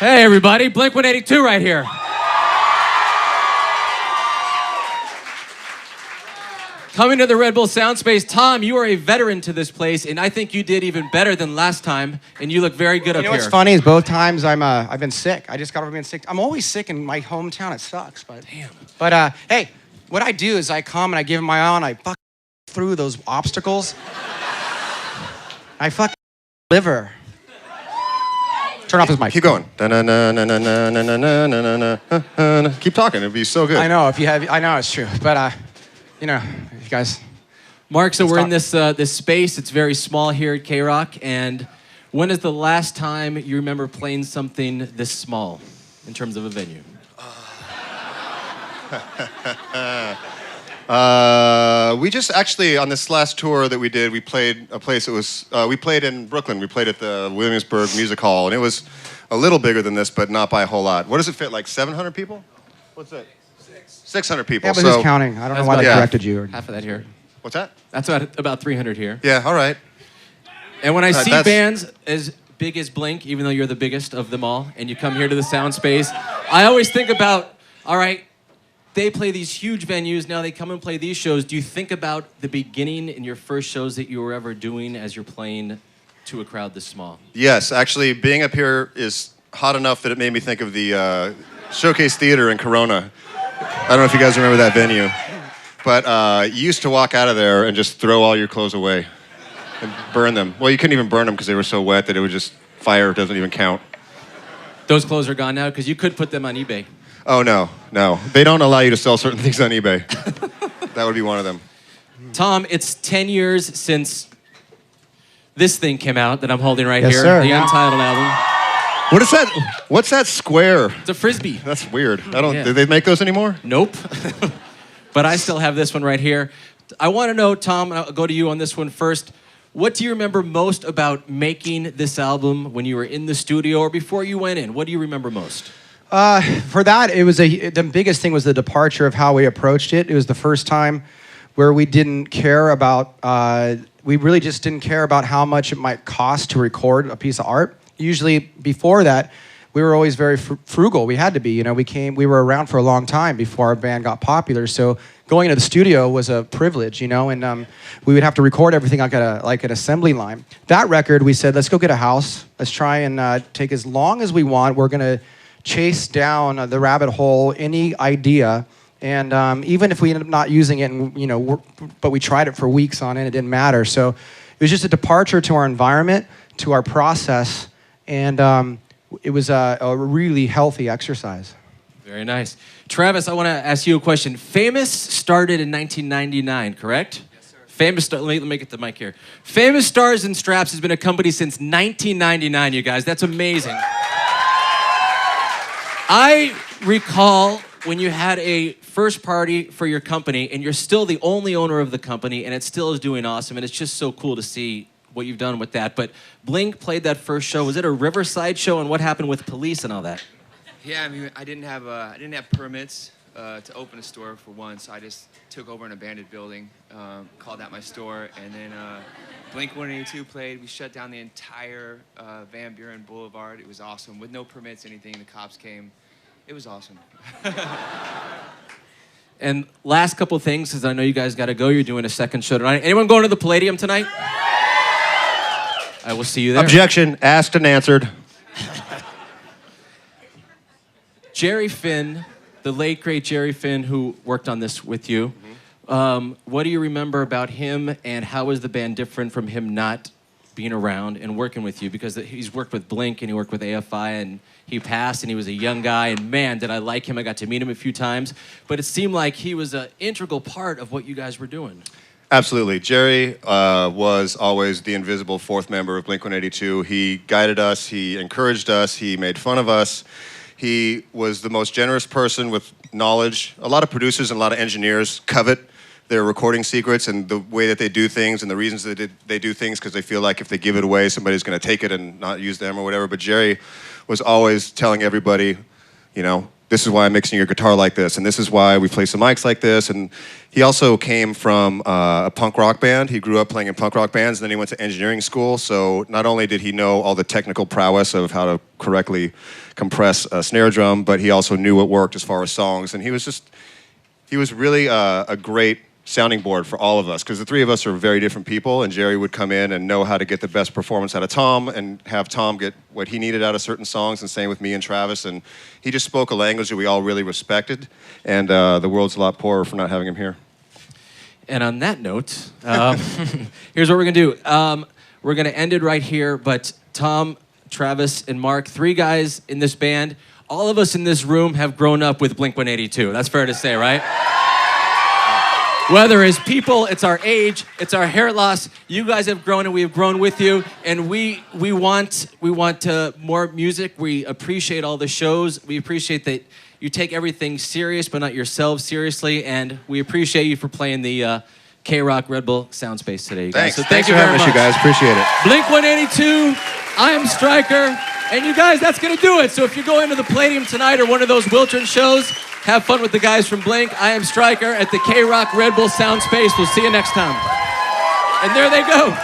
Hey everybody, Blink-182 right here. Coming to the Red Bull Sound Space, Tom, you are a veteran to this place, and I think you did even better than last time, and you look very good up here. You know what's funny is both times I've been sick. I just got over being sick. I'm always sick in my hometown. It sucks, but damn. But hey, what I do is I come and I give him my all, and I fuck through those obstacles. I fuck liver. Turn off his mic. Keep going. Keep talking. It'd be so good. I know if you have. I know it's true, but you know, you guys. Mark, so we're in this this space. It's very small here at KROQ. And when is the last time you remember playing something this small in terms of a venue? We just actually, on this last tour that we did, we played a place that was, we played in Brooklyn. We played at the Williamsburg Music Hall, and it was a little bigger than this, but not by a whole lot. What does it fit, like 700 people? What's that? 600 people. Yeah, but who's counting? I don't know why they corrected you. Half of that here. What's that? That's about 300 here. Yeah, all right. And when I see bands as big as Blink, even though you're the biggest of them all, and you come here to the sound space, I always think about, all right, they play these huge venues, now they come and play these shows. Do you think about the beginning in your first shows that you were ever doing as you're playing to a crowd this small? Yes, actually, being up here is hot enough that it made me think of the Showcase Theater in Corona. I don't know if you guys remember that venue. But you used to walk out of there and just throw all your clothes away and burn them. Well, you couldn't even burn them because they were so wet that it would just, fire doesn't even count. Those clothes are gone now because you could put them on eBay. Oh, no. They don't allow you to sell certain things on eBay. That would be one of them. Tom, it's 10 years since this thing came out that I'm holding right here. Sir. The Untitled album. What is that? What's that square? It's a Frisbee. That's weird. Do they make those anymore? Nope. But I still have this one right here. I want to know, Tom, I'll go to you on this one first. What do you remember most about making this album when you were in the studio or before you went in? What do you remember most? For that, it was the biggest thing was the departure of how we approached it. It was the first time where we didn't care about, we really just didn't care about how much it might cost to record a piece of art. Usually before that, we were always very frugal. We had to be, you know, we were around for a long time before our band got popular. So going into the studio was a privilege, you know, and we would have to record everything like an assembly line. That record, we said, let's go get a house. Let's try and take as long as we want. We're going to chase down the rabbit hole, any idea. And even if we ended up not using it, and you know, but we tried it for weeks on it, it didn't matter. So it was just a departure to our environment, to our process, and it was a really healthy exercise. Very nice. Travis, I want to ask you a question. Famous started in 1999, correct? Yes, sir. Famous, let me get the mic here. Famous Stars and Straps has been a company since 1999, you guys. That's amazing. I recall when you had a first party for your company, and you're still the only owner of the company, and it still is doing awesome, and it's just so cool to see what you've done with that. But Blink played that first show. Was it a Riverside show, and what happened with police and all that? Yeah, I mean, I didn't have permits to open a store for one, so I just took over an abandoned building, called that my store, and then Blink-182 played. We shut down the entire Van Buren Boulevard. It was awesome. With no permits, anything, the cops came. It was awesome. And last couple things, because I know you guys got to go. You're doing a second show tonight. Anyone going to the Palladium tonight? I will see you there. Objection. Asked and answered. Jerry Finn, the late, great Jerry Finn, who worked on this with you. What do you remember about him, and how is the band different from him not being around and working with you? Because he's worked with Blink, and he worked with AFI, and he passed, and he was a young guy, and man, did I like him. I got to meet him a few times. But it seemed like he was an integral part of what you guys were doing. Absolutely. Jerry was always the invisible fourth member of Blink-182. He guided us. He encouraged us. He made fun of us. He was the most generous person with knowledge. A lot of producers and a lot of engineers covet their recording secrets and the way that they do things and the reasons that they do things because they feel like if they give it away, somebody's going to take it and not use them or whatever. But Jerry was always telling everybody, you know, this is why I'm mixing your guitar like this, and this is why we play some mics like this. And he also came from a punk rock band. He grew up playing in punk rock bands, and then he went to engineering school. So not only did he know all the technical prowess of how to correctly compress a snare drum, but he also knew what worked as far as songs. And he was really a great sounding board for all of us, because the three of us are very different people, and Jerry would come in and know how to get the best performance out of Tom and have Tom get what he needed out of certain songs, and same with me and Travis. And he just spoke a language that we all really respected, and the world's a lot poorer for not having him here. And on that note, here's what we're gonna do. We're gonna end it right here, but Tom, Travis, and Mark, three guys in this band, all of us in this room have grown up with Blink-182. That's fair to say, right? Whether as people, it's our age, it's our hair loss. You guys have grown, and we have grown with you. And we want more music. We appreciate all the shows. We appreciate that you take everything serious, but not yourselves seriously. And we appreciate you for playing the KROQ Red Bull Sound Space today, you guys. Thanks. So Thanks for having us, you guys. Appreciate it. Blink-182. I am Stryker. And you guys, that's gonna do it. So if you're going to the Palladium tonight or one of those Wiltern shows, have fun with the guys from Blink. I am Stryker at the KROQ Red Bull Sound Space. We'll see you next time. And there they go.